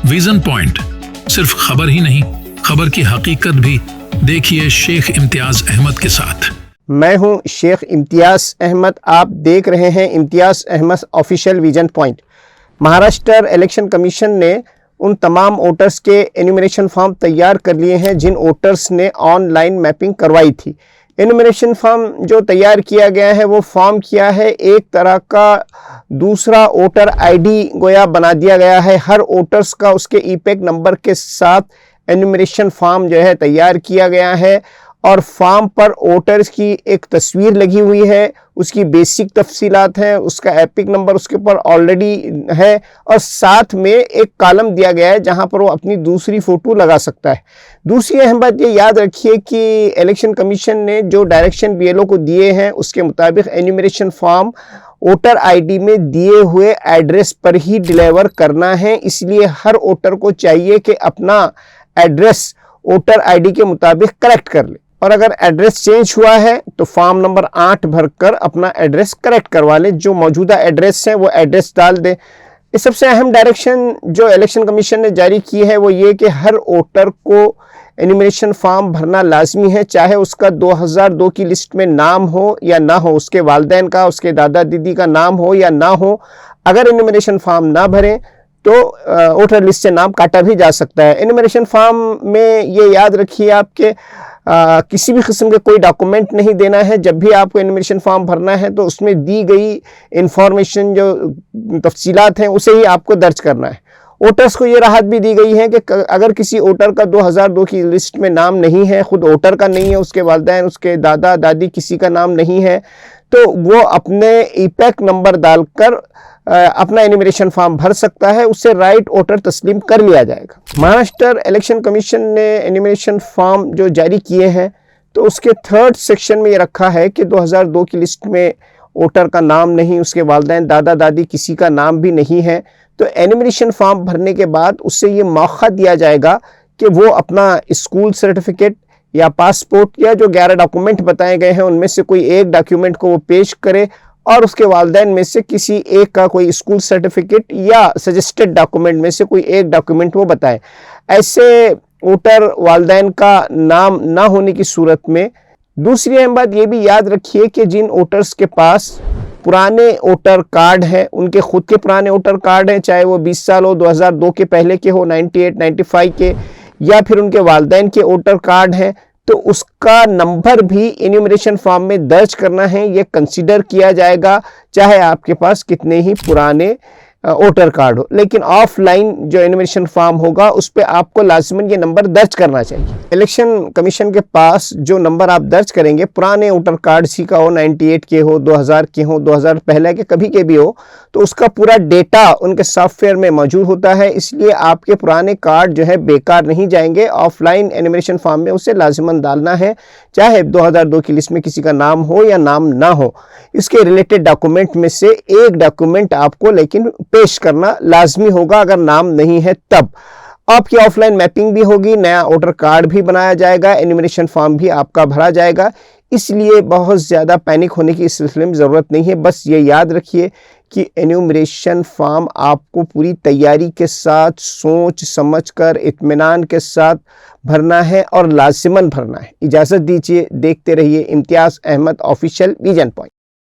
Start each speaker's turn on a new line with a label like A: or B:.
A: Vision point सिर्फ खबर ही नहीं, खबर की हकीकत भी। देखिए शेख इम्तियाज अहमद के साथ।
B: मैं हूं शेख इम्तियाज अहमद, आप देख रहे हैं Imtiaz Ahmed official vision point. Maharashtra election commission ने उन तमाम वोटर्स के एन्यूमरेशन फॉर्म तैयार कर लिए हैं जिन वोटर्स ने ऑनलाइन मैपिंग करवाई थी। एन्यूमरेशन फॉर्म जो तैयार किया गया है वो फॉर्म किया है एक तरह का दूसरा वोटर आईडी गोया बना दिया गया है। हर वोटर्स का उसके ईपैक नंबर के साथ एन्यूमरेशन फॉर्म जो है तैयार किया गया है और फॉर्म पर वोटर्स की एक तस्वीर लगी हुई है, उसकी बेसिक तफसीलात हैं, उसका एपिक नंबर उसके ऊपर ऑलरेडी है और साथ में एक कॉलम दिया गया है जहां पर वो अपनी दूसरी फ़ोटो लगा सकता है। दूसरी अहम बात ये याद रखिए कि इलेक्शन कमीशन ने जो डायरेक्शन बीएलओ को दिए हैं उसके मुताबिक एन्यूमरेशन फॉर्म वोटर आईडी में दिए हुए एड्रेस पर ही डिलीवर करना है। इसलिए हर वोटर को चाहिए कि अपना एड्रेस वोटर आईडी के मुताबिक करेक्ट कर ले और अगर एड्रेस चेंज हुआ है तो फॉर्म नंबर 8 भरकर अपना एड्रेस करेक्ट करवा ले। जो मौजूदा एड्रेस है वो एड्रेस डाल दे। इस सबसे अहम डायरेक्शन जो इलेक्शन कमीशन ने जारी की है वो ये कि हर वोटर को एन्यूमरेशन फॉर्म भरना लाजमी है, चाहे उसका 2002 की लिस्ट में नाम हो या ना हो, उसके वालिदैन का, उसके दादा दीदी का नाम हो या ना हो। अगर एन्यूमरेशन फॉर्म ना भरें तो वोटर लिस्ट से नाम काटा भी जा सकता है। एन्यूमरेशन फॉर्म में ये याद रखिए आपके किसी भी किस्म के कोई डॉक्यूमेंट नहीं देना है। जब भी आपको एन्यूमरेशन फॉर्म भरना है तो उसमें दी गई इंफॉर्मेशन जो तफसीलात हैं उसे ही आपको दर्ज करना है। वोटर्स को ये राहत भी दी गई है कि अगर किसी वोटर का 2002 की लिस्ट में नाम नहीं है, खुद वोटर का नहीं है, उसके वालिदैन, उसके दादा दादी किसी का नाम नहीं है, तो वो अपने ईपैक नंबर डालकर अपना एन्यूमरेशन फॉर्म भर सकता है, उससे राइट वोटर तस्लीम कर लिया जाएगा। महाराष्ट्र इलेक्शन कमीशन ने एन्यूमरेशन फॉर्म जो जारी किए हैं तो उसके 3rd सेक्शन में ये रखा है कि 2002 की लिस्ट में वोटर का नाम नहीं, उसके वालिदैन दादा दादी किसी का नाम भी नहीं है, तो एन्यूमरेशन फॉर्म भरने के बाद उससे ये मौका दिया जाएगा कि वो अपना स्कूल सर्टिफिकेट या पासपोर्ट या जो 11 डॉक्यूमेंट बताए गए हैं उनमें से कोई एक डॉक्यूमेंट को वो पेश करे और उसके वालिदैन में से किसी एक का कोई स्कूल सर्टिफिकेट या सजेस्टेड डॉक्यूमेंट में से कोई एक डॉक्यूमेंट वो बताएं। ऐसे वोटर वालिदैन का नाम ना होने की सूरत में दूसरी अहम बात ये भी याद रखिए कि जिन वोटर्स के पास पुराने वोटर कार्ड हैं, उनके खुद के पुराने वोटर कार्ड हैं, चाहे वो 20 साल हो, 2002 के पहले के हो, 98, 95 के, या फिर उनके वालिदैन के वोटर कार्ड हैं, तो उसका नंबर भी एन्यूमरेशन फॉर्म में दर्ज करना है। ये कंसीडर किया जाएगा चाहे आपके पास कितने ही पुराने वोटर कार्ड हो। लेकिन ऑफलाइन जो एन्यूमरेशन फॉर्म होगा उस पर आपको लाजमन ये नंबर दर्ज करना चाहिए। इलेक्शन कमीशन के पास जो नंबर आप दर्ज करेंगे पुराने वोटर कार्ड सी का हो, 98 के हो, 2000 के हो, 2000 पहले के कभी के भी हो, तो उसका पूरा डेटा उनके सॉफ्टवेयर में मौजूद होता है। इसलिए आपके पुराने कार्ड जो है बेकार नहीं जाएंगे। ऑफलाइन एन्यूमरेशन फॉर्म में उसे लाजमन डालना है, चाहे 2002 की लिस्ट में किसी का नाम हो या नाम ना हो। इसके रिलेटेड डॉक्यूमेंट में से एक डॉक्यूमेंट आपको लेकिन पेश करना लाजमी होगा। अगर नाम नहीं है तब आपकी ऑफलाइन मैपिंग भी होगी, नया वोटर कार्ड भी बनाया जाएगा, एन्यूमरेशन फॉर्म भी आपका भरा जाएगा। इसलिए बहुत ज़्यादा पैनिक होने की इस सिलसिले में ज़रूरत नहीं है। बस ये याद रखिए कि एन्यूमरेशन फॉर्म आपको पूरी तैयारी के साथ, सोच समझ कर, इत्मीनान के साथ भरना है और लाजिमन भरना है। इजाज़त दीजिए, देखते रहिए इम्तियाज़ अहमद ऑफिशियल विजन पॉइंट।